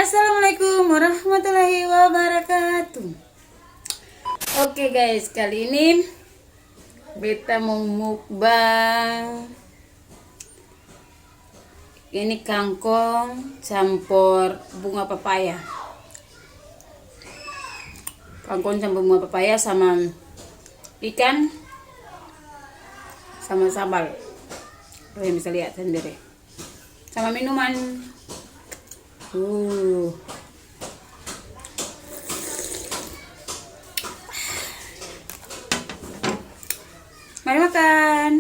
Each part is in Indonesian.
Assalamualaikum warahmatullahi wabarakatuh. Oke guys, kali ini beta mau mukbang. Ini kangkong campur bunga pepaya. Kangkong campur bunga pepaya sama ikan sama sambal. Kalian bisa lihat sendiri. Sama minuman. Mari makan.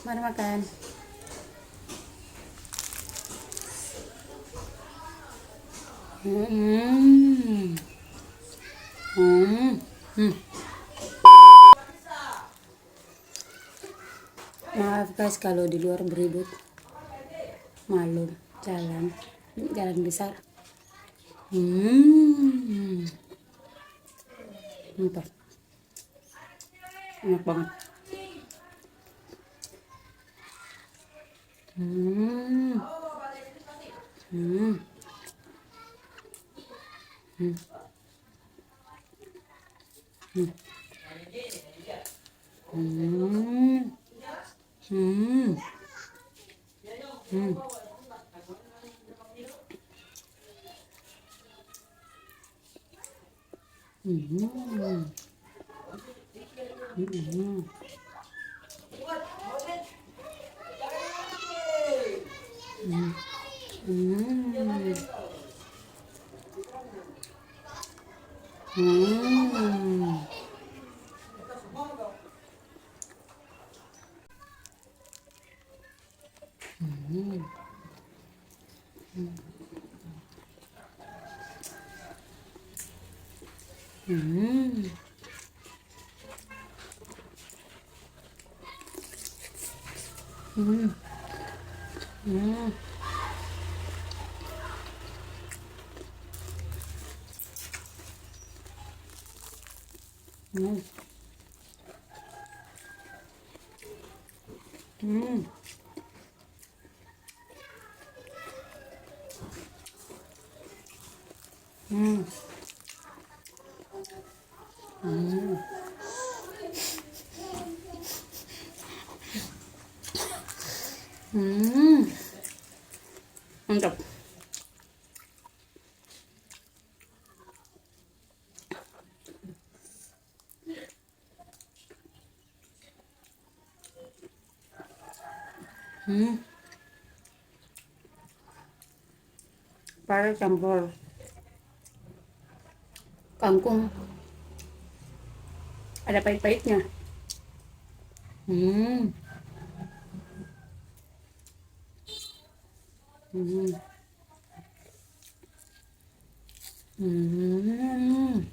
Mari makan. Maaf guys kalau di luar beribut, malum jalan besar. Mantap, enak banget. Hmm. Hmm. Hmm. Hmm. Hmm. Hmm. Hmm. Hmm. Hmm. Mantap. Pare campur kangkung, ada pahit-pahitnya. Hmm. Hmm. Hmm.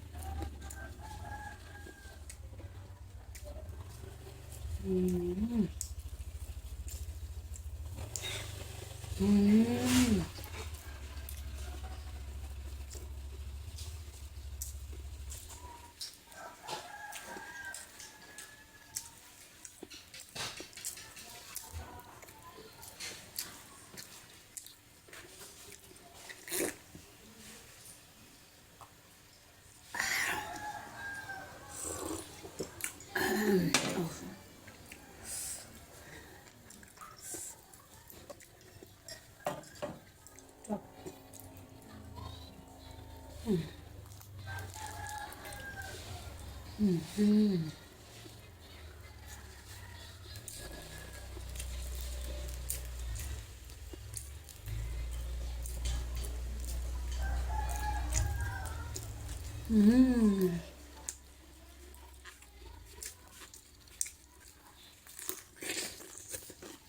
Hmm. Hmm. Hmm.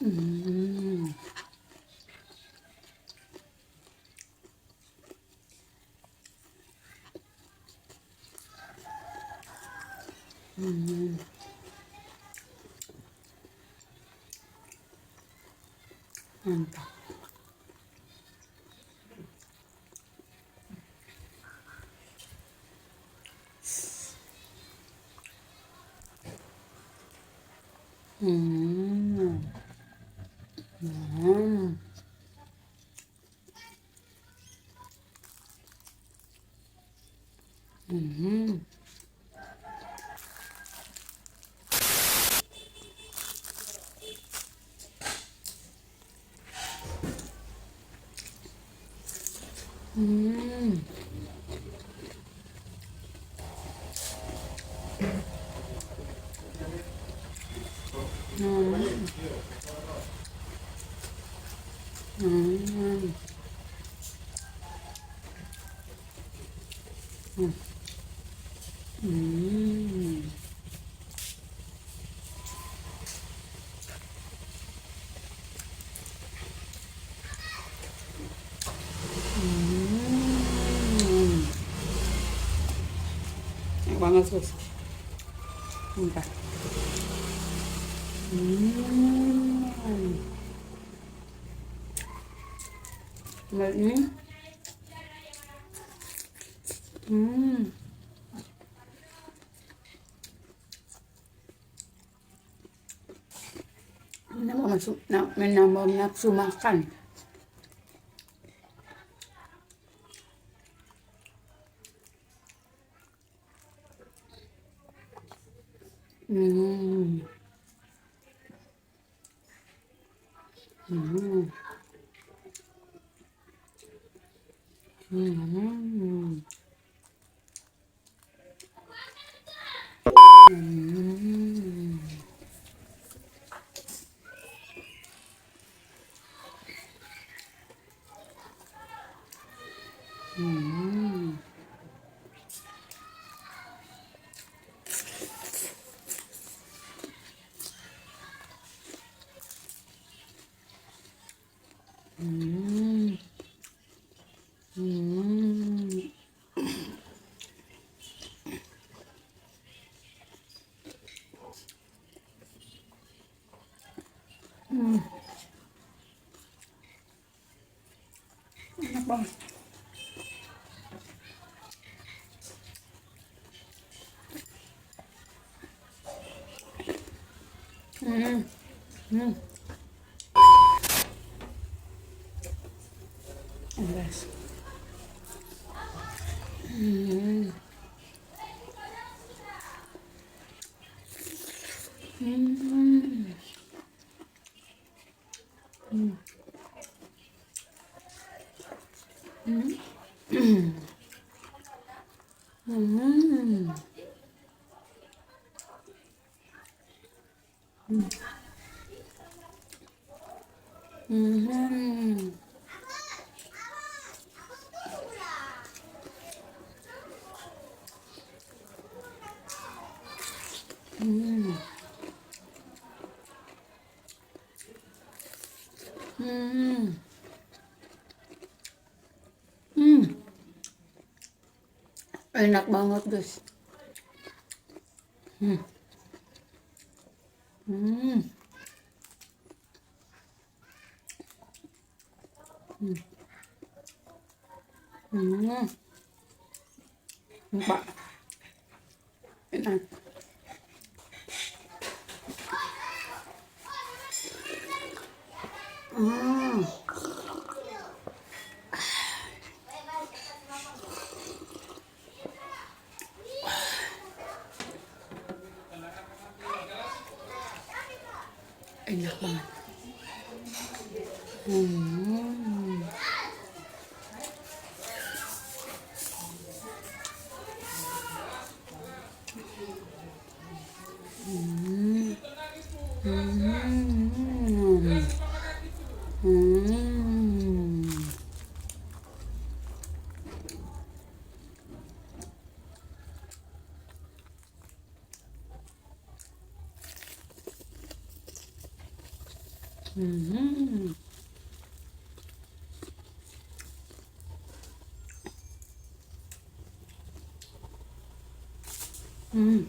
Hmm. Hmm. Mantap. Hmm. Hmm. Hmm. Hmm. Hmm. Hmm. Hmm. Hmm. Enak banget sus. Bentar. Hmm. Ini. Hmm. Menambah nafsu makan. Hmm. Hmm. Hmm. Hmm. Hmm. Hmm. Hmm. Enak banget. Hmm. Hmm. Guys. Hmm. Hmm. Hmm. Hmm. Hmm. Hmm. Hmm. Enak banget guys. Hmm. Hmm. Hmm. Pak. Enak. Hmm. Enak banget. Hmm. Hmm. Hmm. Hmm. Hmm.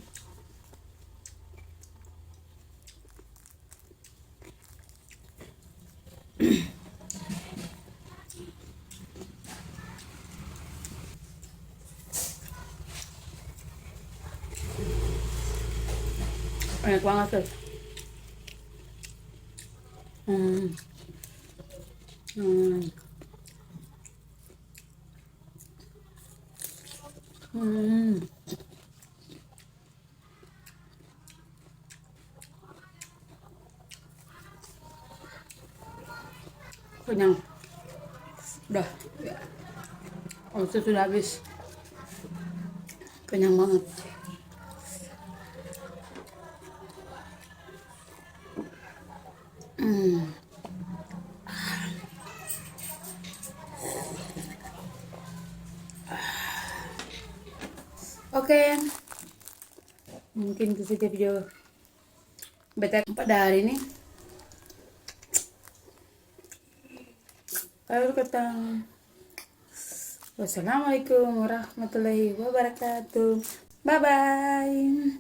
Enak banget guys. Hmm. Hmm. Hmm. Kenyang. Udah. Ya. Waktu sudah habis. Kenyang banget. Hmm. Oke, mungkin itu saja video beta pada hari ini. Lalu kata wassalamualaikum warahmatullahi wabarakatuh. Bye bye.